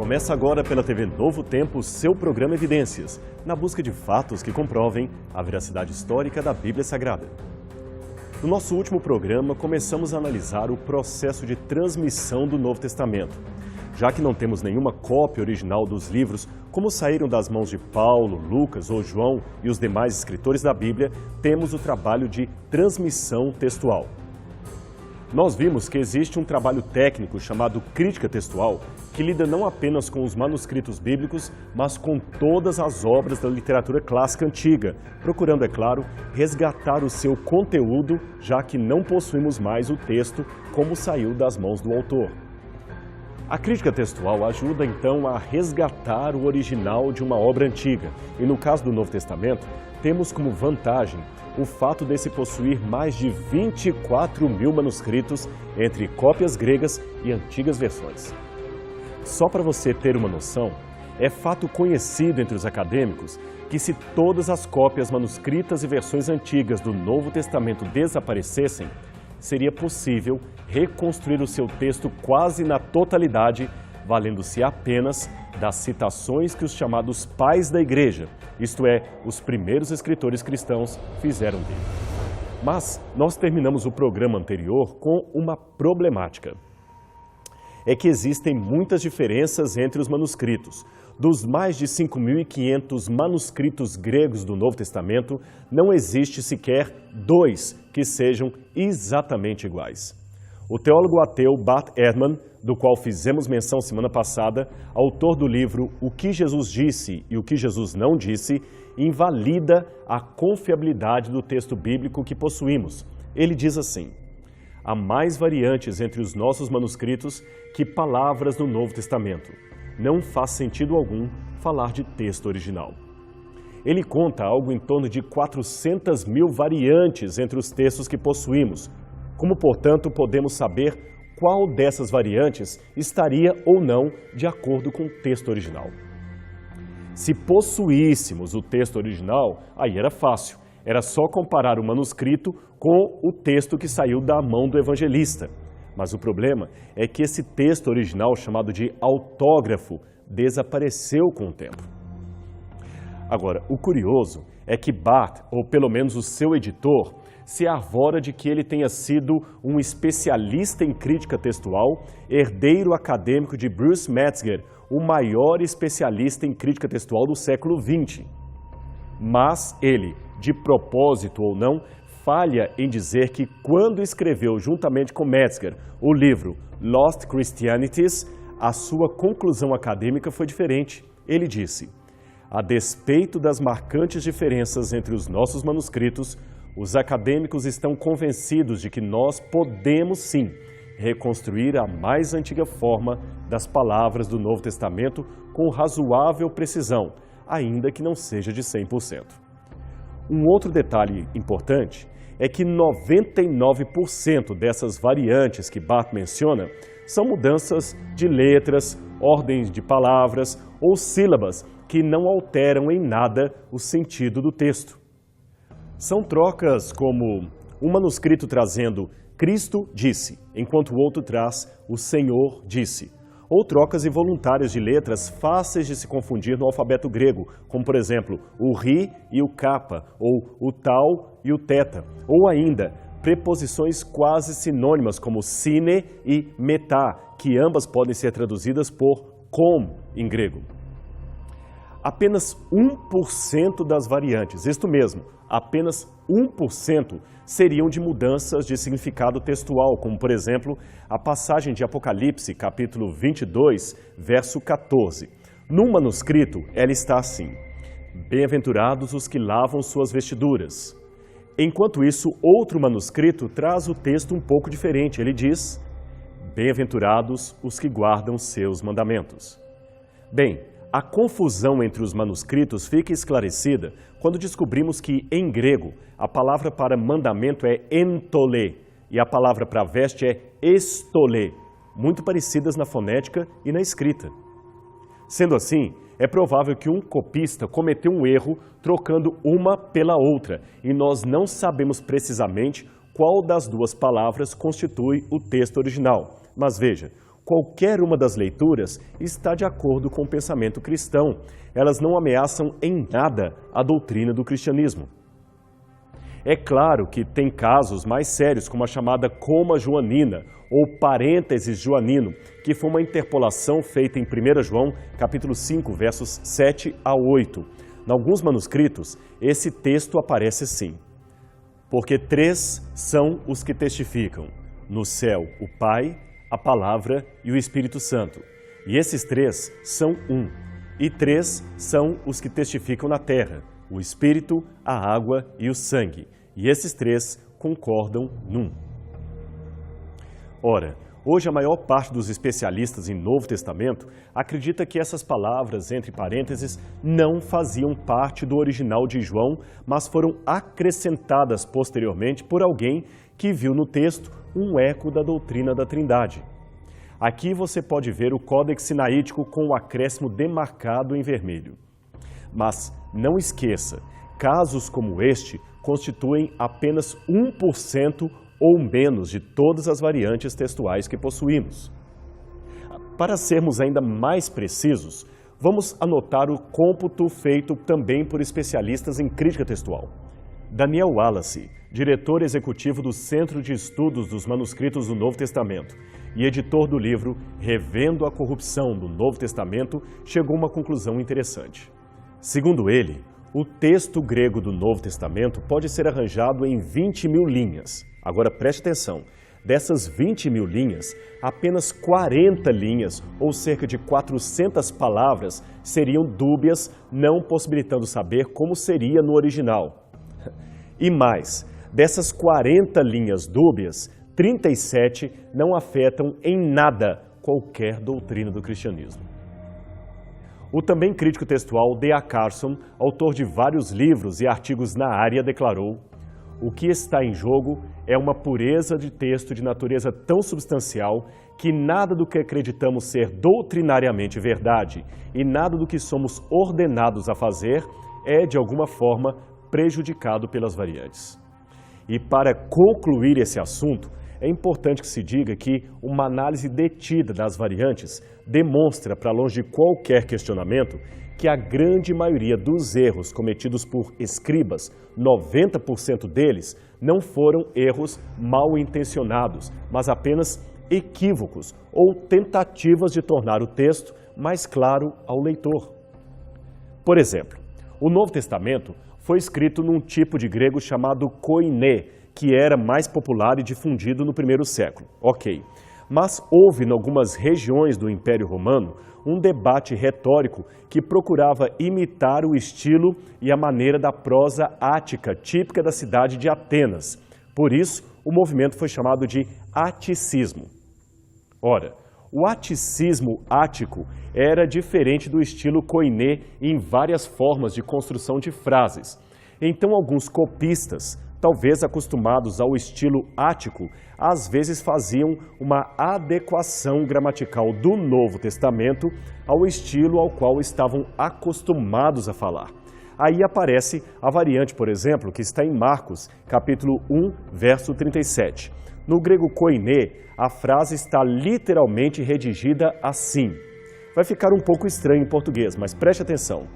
Começa agora pela TV Novo Tempo o seu programa Evidências, na busca de fatos que comprovem a veracidade histórica da Bíblia Sagrada. No nosso último programa, começamos a analisar o processo de transmissão do Novo Testamento. Já que não temos nenhuma cópia original dos livros, como saíram das mãos de Paulo, Lucas ou João e os demais escritores da Bíblia, temos o trabalho de transmissão textual. Nós vimos que existe um trabalho técnico chamado crítica textual, que lida não apenas com os manuscritos bíblicos, mas com todas as obras da literatura clássica antiga, procurando, é claro, resgatar o seu conteúdo, já que não possuímos mais o texto como saiu das mãos do autor. A crítica textual ajuda, então, a resgatar o original de uma obra antiga, e no caso do Novo Testamento, temos como vantagem o fato desse possuir mais de 24 mil manuscritos entre cópias gregas e antigas versões. Só para você ter uma noção, é fato conhecido entre os acadêmicos que se todas as cópias manuscritas e versões antigas do Novo Testamento desaparecessem, seria possível reconstruir o seu texto quase na totalidade, valendo-se apenas das citações que os chamados pais da igreja, isto é, os primeiros escritores cristãos, fizeram dele. Mas nós terminamos o programa anterior com uma problemática. É que existem muitas diferenças entre os manuscritos. Dos mais de 5.500 manuscritos gregos do Novo Testamento, não existe sequer 2 que sejam exatamente iguais. O teólogo ateu Bart Ehrman, do qual fizemos menção semana passada, autor do livro O que Jesus disse e o que Jesus não disse, invalida a confiabilidade do texto bíblico que possuímos. Ele diz assim: há mais variantes entre os nossos manuscritos que palavras do Novo Testamento. Não faz sentido algum falar de texto original. Ele conta algo em torno de 400 mil variantes entre os textos que possuímos. Como, portanto, podemos saber qual dessas variantes estaria ou não de acordo com o texto original? Se possuíssemos o texto original, aí era fácil. Era só comparar o manuscrito com o texto que saiu da mão do evangelista. Mas o problema é que esse texto original, chamado de autógrafo, desapareceu com o tempo. Agora, o curioso é que Bart, ou pelo menos o seu editor, se arvora de que ele tenha sido um especialista em crítica textual, herdeiro acadêmico de Bruce Metzger, o maior especialista em crítica textual do século XX. Mas ele, de propósito ou não, falha em dizer que quando escreveu juntamente com Metzger o livro Lost Christianities, a sua conclusão acadêmica foi diferente. Ele disse: a despeito das marcantes diferenças entre os nossos manuscritos, os acadêmicos estão convencidos de que nós podemos sim reconstruir a mais antiga forma das palavras do Novo Testamento com razoável precisão, ainda que não seja de 100%. Um outro detalhe importante é que 99% dessas variantes que Bart menciona são mudanças de letras, ordens de palavras ou sílabas que não alteram em nada o sentido do texto. São trocas como um manuscrito trazendo Cristo disse, enquanto o outro traz o Senhor disse. Ou trocas involuntárias de letras fáceis de se confundir no alfabeto grego, como por exemplo o ri e o kappa, ou o tau e o teta. Ou ainda preposições quase sinônimas como sine e metá, que ambas podem ser traduzidas por com em grego. Apenas 1% das variantes, isto mesmo, apenas 1% seriam de mudanças de significado textual, como, por exemplo, a passagem de Apocalipse, capítulo 22, verso 14. No manuscrito, ela está assim: bem-aventurados os que lavam suas vestiduras. Enquanto isso, outro manuscrito traz o texto um pouco diferente. Ele diz: bem-aventurados os que guardam seus mandamentos. Bem, a confusão entre os manuscritos fica esclarecida quando descobrimos que, em grego, a palavra para mandamento é entolê e a palavra para veste é estolê, muito parecidas na fonética e na escrita. Sendo assim, é provável que um copista cometeu um erro trocando uma pela outra e nós não sabemos precisamente qual das duas palavras constitui o texto original. Mas veja, Qualquer uma das leituras está de acordo com o pensamento cristão. Elas não ameaçam em nada a doutrina do cristianismo. É claro que tem casos mais sérios, como a chamada coma joanina, ou parênteses joanino, que foi uma interpolação feita em 1 João, capítulo 5, versos 7 a 8. Em alguns manuscritos, esse texto aparece assim: porque 3 são os que testificam, no céu o Pai, a Palavra e o Espírito Santo. E esses 3 são um. E 3 são os que testificam na terra, o Espírito, a água e o sangue. E esses 3 concordam num. Ora, hoje a maior parte dos especialistas em Novo Testamento acredita que essas palavras, entre parênteses, não faziam parte do original de João, mas foram acrescentadas posteriormente por alguém que viu no texto um eco da doutrina da Trindade. Aqui você pode ver o Códex Sinaítico com o acréscimo demarcado em vermelho. Mas não esqueça, casos como este constituem apenas 1% ou menos de todas as variantes textuais que possuímos. Para sermos ainda mais precisos, vamos anotar o cômputo feito também por especialistas em crítica textual. Daniel Wallace, diretor executivo do Centro de Estudos dos Manuscritos do Novo Testamento e editor do livro Revendo a Corrupção do Novo Testamento, chegou a uma conclusão interessante. Segundo ele, o texto grego do Novo Testamento pode ser arranjado em 20.000 linhas. Agora preste atenção, dessas 20.000 linhas, apenas 40 linhas, ou cerca de 400 palavras, seriam dúbias, não possibilitando saber como seria no original. E mais, dessas 40 linhas dúbias, 37 não afetam em nada qualquer doutrina do cristianismo. O também crítico textual D.A. Carson, autor de vários livros e artigos na área, declarou: o que está em jogo é uma pureza de texto de natureza tão substancial que nada do que acreditamos ser doutrinariamente verdade e nada do que somos ordenados a fazer é, de alguma forma, prejudicado pelas variantes. E para concluir esse assunto, é importante que se diga que uma análise detida das variantes demonstra, para longe de qualquer questionamento, que a grande maioria dos erros cometidos por escribas, 90% deles, não foram erros mal intencionados, mas apenas equívocos ou tentativas de tornar o texto mais claro ao leitor. Por exemplo, o Novo Testamento foi escrito num tipo de grego chamado koiné, que era mais popular e difundido no primeiro século. Ok, mas houve em algumas regiões do Império Romano um debate retórico que procurava imitar o estilo e a maneira da prosa ática, típica da cidade de Atenas. Por isso, o movimento foi chamado de aticismo. Ora, o aticismo ático era diferente do estilo koiné em várias formas de construção de frases. Então, alguns copistas, talvez acostumados ao estilo ático, às vezes faziam uma adequação gramatical do Novo Testamento ao estilo ao qual estavam acostumados a falar. Aí aparece a variante, por exemplo, que está em Marcos, capítulo 1, verso 37. No grego koiné, a frase está literalmente redigida assim. Vai ficar um pouco estranho em português, mas preste atenção.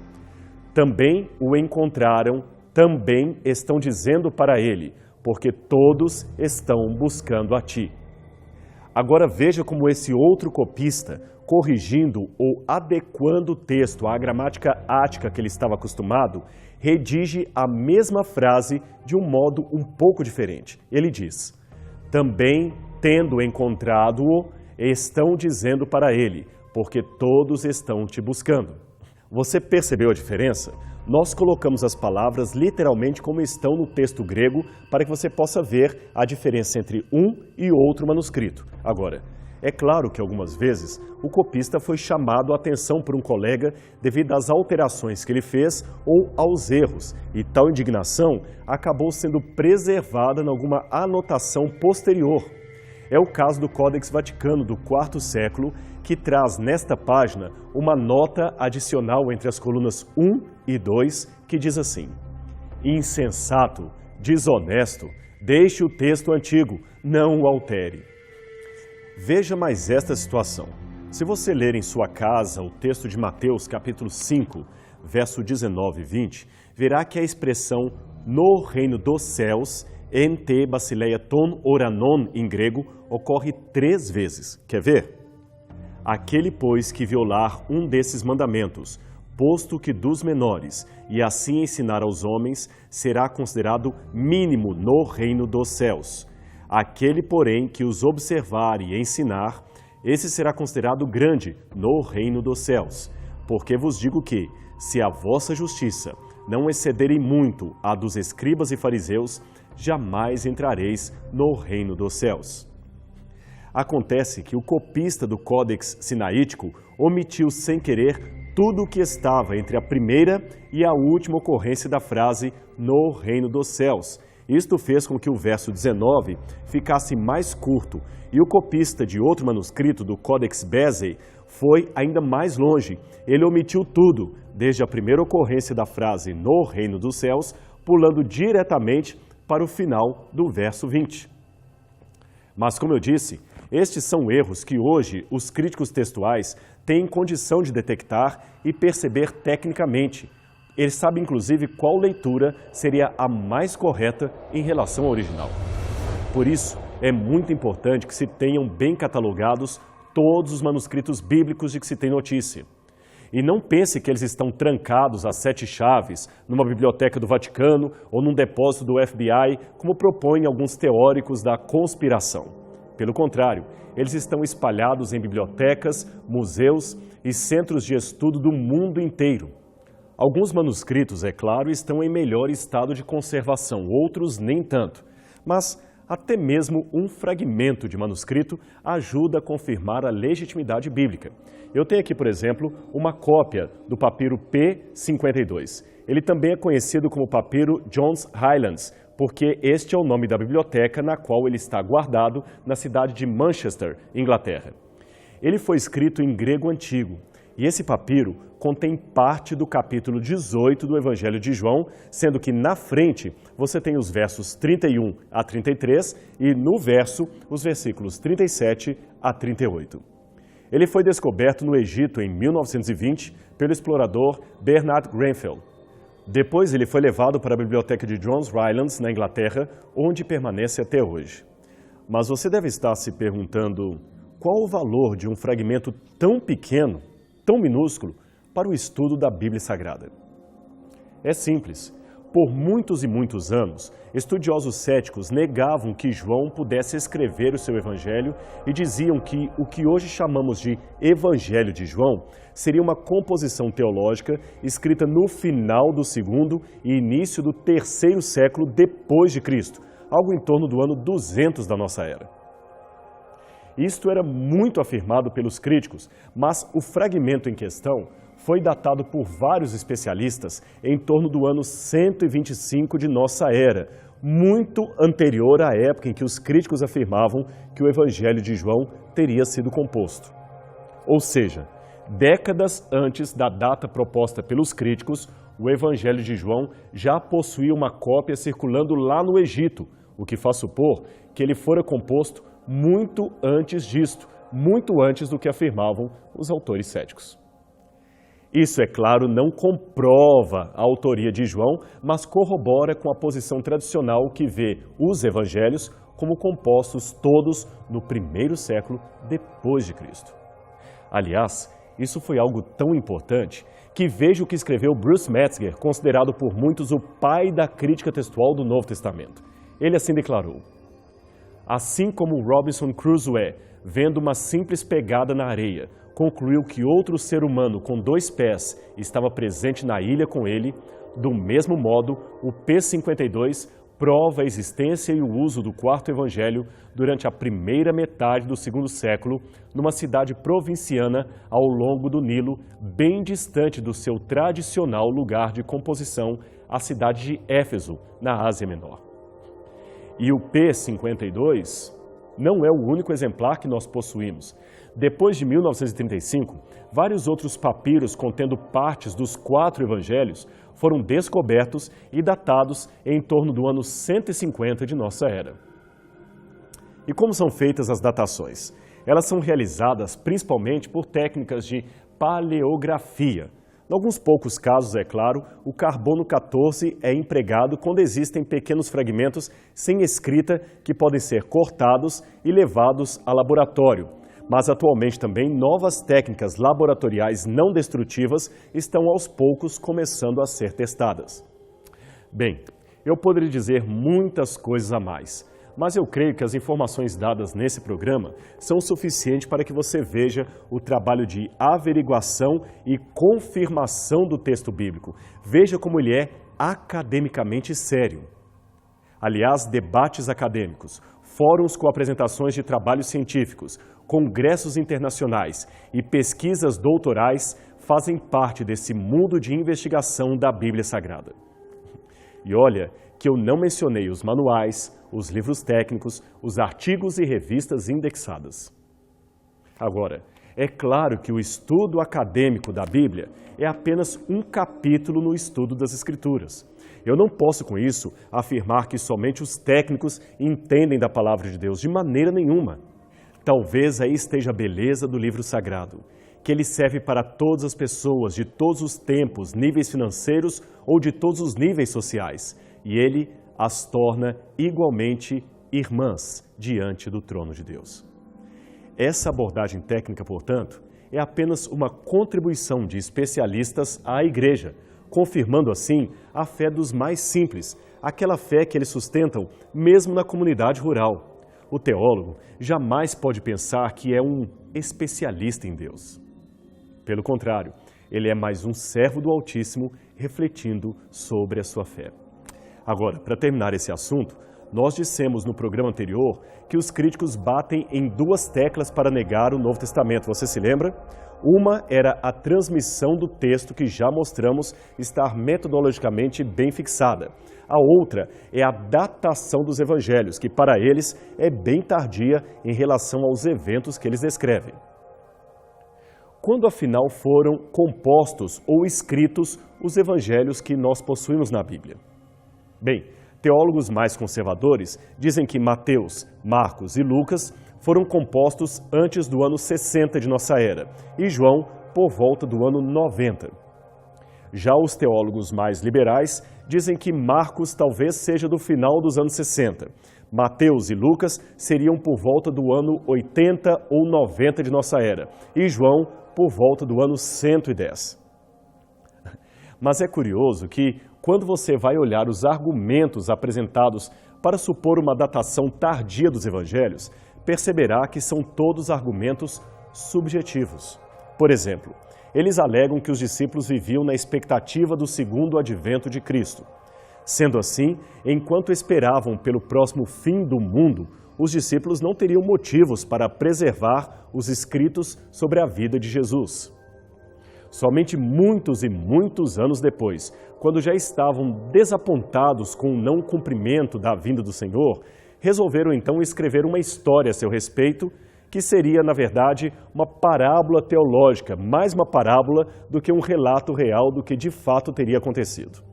Também o encontraram, também estão dizendo para ele, porque todos estão buscando a ti. Agora veja como esse outro copista, corrigindo ou adequando o texto à gramática ática que ele estava acostumado, redige a mesma frase de um modo um pouco diferente. Ele diz: também, tendo encontrado-o, estão dizendo para ele, porque todos estão te buscando. Você percebeu a diferença? Nós colocamos as palavras literalmente como estão no texto grego para que você possa ver a diferença entre um e outro manuscrito. Agora, é claro que algumas vezes o copista foi chamado a atenção por um colega devido às alterações que ele fez ou aos erros, e tal indignação acabou sendo preservada em alguma anotação posterior. É o caso do Códex Vaticano do IV século, que traz nesta página uma nota adicional entre as colunas 1 e 2, que diz assim: insensato, desonesto, deixe o texto antigo, não o altere. Veja mais esta situação. Se você ler em sua casa o texto de Mateus, capítulo 5, verso 19 e 20, verá que a expressão no reino dos céus, en te basileia ton oranon em grego, ocorre 3 vezes. Quer ver? Aquele, pois, que violar um desses mandamentos, posto que dos menores, e assim ensinar aos homens, será considerado mínimo no reino dos céus. Aquele, porém, que os observar e ensinar, esse será considerado grande no reino dos céus. Porque vos digo que, se a vossa justiça não excederem muito a dos escribas e fariseus, jamais entrareis no reino dos céus. Acontece que o copista do Códex Sinaítico omitiu sem querer tudo o que estava entre a primeira e a última ocorrência da frase no reino dos céus. Isto fez com que o verso 19 ficasse mais curto, e o copista de outro manuscrito do Codex Bezae foi ainda mais longe. Ele omitiu tudo, desde a primeira ocorrência da frase no reino dos céus, pulando diretamente para o final do verso 20. Mas, como eu disse, estes são erros que hoje os críticos textuais têm condição de detectar e perceber tecnicamente. Eles sabem, inclusive, qual leitura seria a mais correta em relação ao original. Por isso, é muito importante que se tenham bem catalogados todos os manuscritos bíblicos de que se tem notícia. E não pense que eles estão trancados a 7 chaves numa biblioteca do Vaticano ou num depósito do FBI, como propõem alguns teóricos da conspiração. Pelo contrário, eles estão espalhados em bibliotecas, museus e centros de estudo do mundo inteiro. Alguns manuscritos, é claro, estão em melhor estado de conservação, outros nem tanto. Mas até mesmo um fragmento de manuscrito ajuda a confirmar a legitimidade bíblica. Eu tenho aqui, por exemplo, uma cópia do papiro P52. Ele também é conhecido como papiro John's Highlands, porque este é o nome da biblioteca na qual ele está guardado na cidade de Manchester, Inglaterra. Ele foi escrito em grego antigo, e esse papiro contém parte do capítulo 18 do Evangelho de João, sendo que na frente você tem os versos 31 a 33 e no verso os versículos 37 a 38. Ele foi descoberto no Egito em 1920 pelo explorador Bernard Grenfell. Depois ele foi levado para a biblioteca de John's Highlands, na Inglaterra, onde permanece até hoje. Mas você deve estar se perguntando qual o valor de um fragmento tão pequeno, tão minúsculo, para o estudo da Bíblia Sagrada. É simples. Por muitos e muitos anos, estudiosos céticos negavam que João pudesse escrever o seu evangelho e diziam que o que hoje chamamos de Evangelho de João seria uma composição teológica escrita no final do 2º e início do 3º século depois de Cristo, algo em torno do ano 200 da nossa era. Isto era muito afirmado pelos críticos, mas o fragmento em questão foi datado por vários especialistas em torno do ano 125 de nossa era, muito anterior à época em que os críticos afirmavam que o Evangelho de João teria sido composto. Ou seja, décadas antes da data proposta pelos críticos, o Evangelho de João já possuía uma cópia circulando lá no Egito, o que faz supor que ele fora composto muito antes disto, muito antes do que afirmavam os autores céticos. Isso, é claro, não comprova a autoria de João, mas corrobora com a posição tradicional que vê os evangelhos como compostos todos no 1º século depois de Cristo. Aliás, isso foi algo tão importante que veja o que escreveu Bruce Metzger, considerado por muitos o pai da crítica textual do Novo Testamento. Ele assim declarou: assim como Robinson Crusoe, vendo uma simples pegada na areia, concluiu que outro ser humano com 2 pés estava presente na ilha com ele, do mesmo modo, o P52 prova a existência e o uso do 4º evangelho durante a primeira metade do 2º século, numa cidade provinciana ao longo do Nilo, bem distante do seu tradicional lugar de composição, a cidade de Éfeso, na Ásia Menor. E o P52 não é o único exemplar que nós possuímos. Depois de 1935, vários outros papiros contendo partes dos 4 evangelhos foram descobertos e datados em torno do ano 150 de nossa era. E como são feitas as datações? Elas são realizadas principalmente por técnicas de paleografia. Em alguns poucos casos, é claro, o carbono 14 é empregado quando existem pequenos fragmentos sem escrita que podem ser cortados e levados a laboratório. Mas atualmente também novas técnicas laboratoriais não destrutivas estão aos poucos começando a ser testadas. Bem, eu poderia dizer muitas coisas a mais, mas eu creio que as informações dadas nesse programa são suficientes para que você veja o trabalho de averiguação e confirmação do texto bíblico. Veja como ele é academicamente sério. Aliás, debates acadêmicos, fóruns com apresentações de trabalhos científicos, congressos internacionais e pesquisas doutorais fazem parte desse mundo de investigação da Bíblia Sagrada. E olha que eu não mencionei os manuais, os livros técnicos, os artigos e revistas indexadas. Agora, é claro que o estudo acadêmico da Bíblia é apenas um capítulo no estudo das Escrituras. Eu não posso, com isso, afirmar que somente os técnicos entendem da palavra de Deus, de maneira nenhuma. Talvez aí esteja a beleza do livro sagrado, que ele serve para todas as pessoas, de todos os tempos, níveis financeiros ou de todos os níveis sociais, e ele as torna igualmente irmãs diante do trono de Deus. Essa abordagem técnica, portanto, é apenas uma contribuição de especialistas à igreja, confirmando assim a fé dos mais simples, aquela fé que eles sustentam mesmo na comunidade rural. O teólogo jamais pode pensar que é um especialista em Deus. Pelo contrário, ele é mais um servo do Altíssimo refletindo sobre a sua fé. Agora, para terminar esse assunto, nós dissemos no programa anterior que os críticos batem em duas teclas para negar o Novo Testamento. Você se lembra? Uma era a transmissão do texto que já mostramos estar metodologicamente bem fixada. A outra é a datação dos evangelhos, que para eles é bem tardia em relação aos eventos que eles descrevem. Quando afinal foram compostos ou escritos os evangelhos que nós possuímos na Bíblia? Bem, teólogos mais conservadores dizem que Mateus, Marcos e Lucas foram compostos antes do ano 60 de nossa era e João por volta do ano 90. Já os teólogos mais liberais dizem que Marcos talvez seja do final dos anos 60. Mateus e Lucas seriam por volta do ano 80 ou 90 de nossa era e João por volta do ano 110. Mas é curioso que, quando você vai olhar os argumentos apresentados para supor uma datação tardia dos evangelhos, perceberá que são todos argumentos subjetivos. Por exemplo, eles alegam que os discípulos viviam na expectativa do segundo advento de Cristo. Sendo assim, enquanto esperavam pelo próximo fim do mundo, os discípulos não teriam motivos para preservar os escritos sobre a vida de Jesus. Somente muitos e muitos anos depois, quando já estavam desapontados com o não cumprimento da vinda do Senhor, resolveram então escrever uma história a seu respeito, que seria, na verdade, uma parábola teológica, mais uma parábola do que um relato real do que de fato teria acontecido.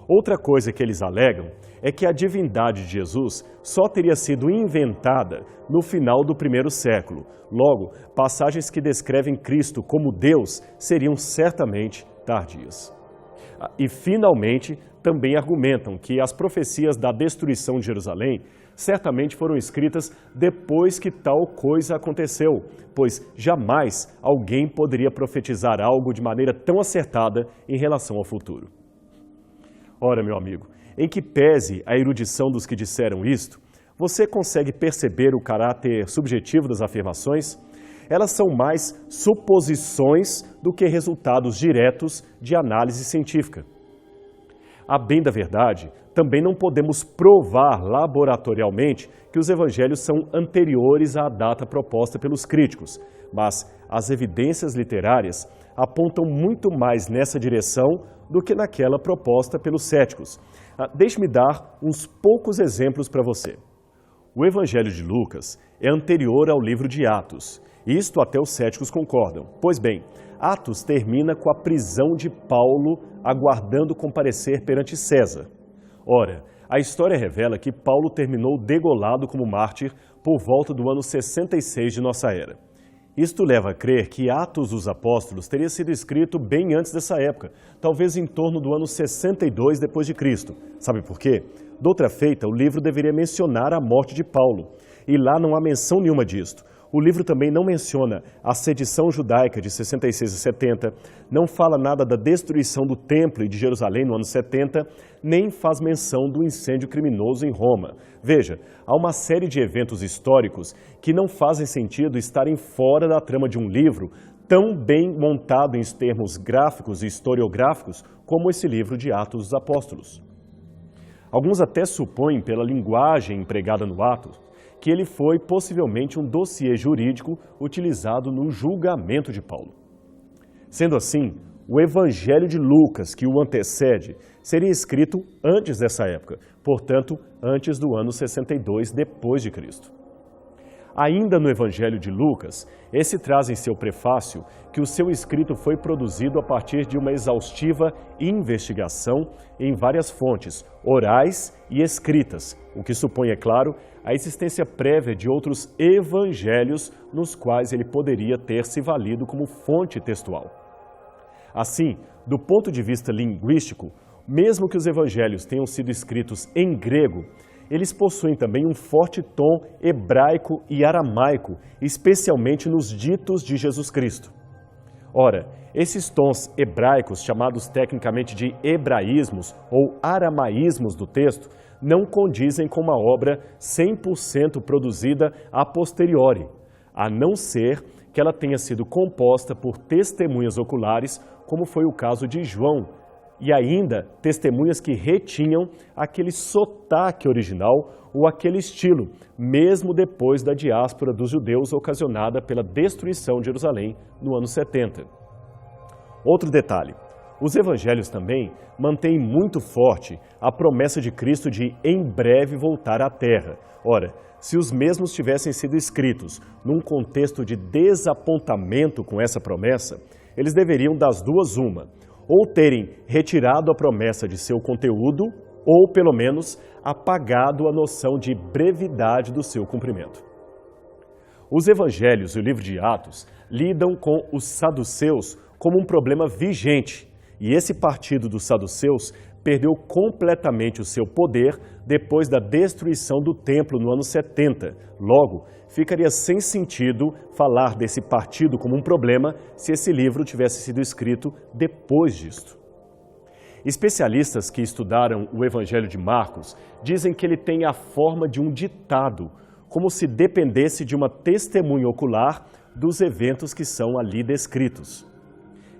Outra coisa que eles alegam é que a divindade de Jesus só teria sido inventada no final do primeiro século. Logo, passagens que descrevem Cristo como Deus seriam certamente tardias. E, finalmente, também argumentam que as profecias da destruição de Jerusalém certamente foram escritas depois que tal coisa aconteceu, pois jamais alguém poderia profetizar algo de maneira tão acertada em relação ao futuro. Ora, meu amigo, em que pese a erudição dos que disseram isto, você consegue perceber o caráter subjetivo das afirmações? Elas são mais suposições do que resultados diretos de análise científica. A bem da verdade, também não podemos provar laboratorialmente que os evangelhos são anteriores à data proposta pelos críticos, mas as evidências literárias apontam muito mais nessa direção do que naquela proposta pelos céticos. Deixe-me dar uns poucos exemplos para você. O Evangelho de Lucas é anterior ao livro de Atos. Isto até os céticos concordam. Pois bem, Atos termina com a prisão de Paulo aguardando comparecer perante César. Ora, A história revela que Paulo terminou degolado como mártir por volta do ano 66 de nossa era. Isto leva a crer que Atos dos Apóstolos teria sido escrito bem antes dessa época, talvez em torno do ano 62 depois de Cristo. Sabe por quê? Doutra feita, o livro deveria mencionar a morte de Paulo, e lá não há menção nenhuma disto. O livro também não menciona a sedição judaica de 66 a 70, não fala nada da destruição do templo e de Jerusalém no ano 70, nem faz menção do incêndio criminoso em Roma. Veja, há uma série de eventos históricos que não fazem sentido estarem fora da trama de um livro tão bem montado em termos gráficos e historiográficos como esse livro de Atos dos Apóstolos. Alguns até supõem, pela linguagem empregada no Atos, que ele foi possivelmente um dossiê jurídico utilizado no julgamento de Paulo. Sendo assim, o Evangelho de Lucas, que o antecede, seria escrito antes dessa época, portanto, antes do ano 62 depois de Cristo. Ainda no Evangelho de Lucas, esse traz em seu prefácio que o seu escrito foi produzido a partir de uma exaustiva investigação em várias fontes, orais e escritas, o que supõe, é claro, a existência prévia de outros evangelhos nos quais ele poderia ter se valido como fonte textual. Assim, do ponto de vista linguístico, mesmo que os evangelhos tenham sido escritos em grego, eles possuem também um forte tom hebraico e aramaico, especialmente nos ditos de Jesus Cristo. Ora, esses tons hebraicos, chamados tecnicamente de hebraísmos ou aramaísmos do texto, não condizem com uma obra 100% produzida a posteriori, a não ser que ela tenha sido composta por testemunhas oculares, como foi o caso de João, e ainda testemunhas que retinham aquele sotaque original ou aquele estilo, mesmo depois da diáspora dos judeus ocasionada pela destruição de Jerusalém no ano 70. Outro detalhe, os evangelhos também mantêm muito forte a promessa de Cristo de em breve voltar à terra. Ora, se os mesmos tivessem sido escritos num contexto de desapontamento com essa promessa, eles deveriam das duas uma, ou terem retirado a promessa de seu conteúdo, ou, pelo menos, apagado a noção de brevidade do seu cumprimento. Os evangelhos e o livro de Atos lidam com os saduceus como um problema vigente, e esse partido dos saduceus perdeu completamente o seu poder depois da destruição do templo no ano 70. Logo, ficaria sem sentido falar desse partido como um problema se esse livro tivesse sido escrito depois disto. Especialistas que estudaram o Evangelho de Marcos dizem que ele tem a forma de um ditado, como se dependesse de uma testemunha ocular dos eventos que são ali descritos.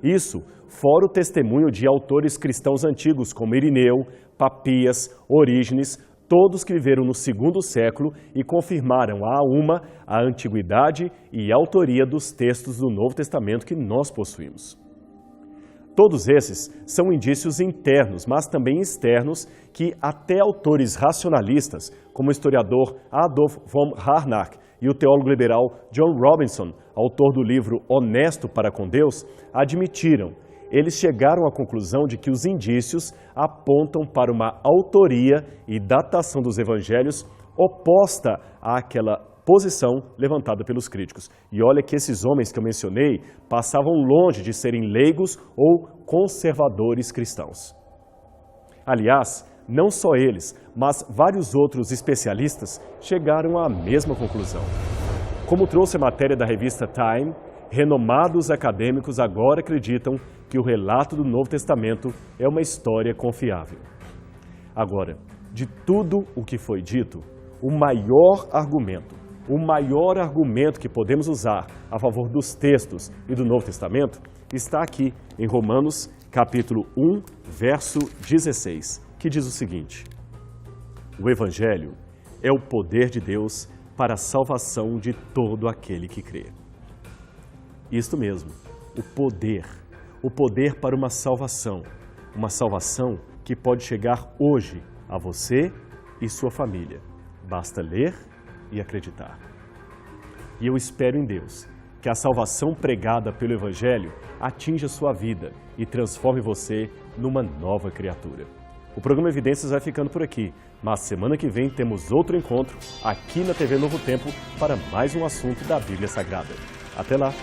Isso fora o testemunho de autores cristãos antigos como Irineu, Papias, Orígenes, todos que viveram no segundo século e confirmaram a antiguidade e a autoria dos textos do Novo Testamento que nós possuímos. Todos esses são indícios internos, mas também externos, que até autores racionalistas, como o historiador Adolf von Harnack e o teólogo liberal John Robinson, autor do livro Honesto para com Deus, admitiram. Eles chegaram à conclusão de que os indícios apontam para uma autoria e datação dos evangelhos oposta àquela posição levantada pelos críticos. E olha que esses homens que eu mencionei passavam longe de serem leigos ou conservadores cristãos. Aliás, não só eles, mas vários outros especialistas chegaram à mesma conclusão. Como trouxe a matéria da revista Time, renomados acadêmicos agora acreditam que o relato do Novo Testamento é uma história confiável. Agora, de tudo o que foi dito, o maior argumento que podemos usar a favor dos textos e do Novo Testamento está aqui em Romanos, capítulo 1, verso 16, que diz o seguinte: o Evangelho é o poder de Deus para a salvação de todo aquele que crê. Isto mesmo, o poder para uma salvação que pode chegar hoje a você e sua família. Basta ler e acreditar. E eu espero em Deus que a salvação pregada pelo Evangelho atinja sua vida e transforme você numa nova criatura. O programa Evidências vai ficando por aqui, mas semana que vem temos outro encontro aqui na TV Novo Tempo para mais um assunto da Bíblia Sagrada. Até lá!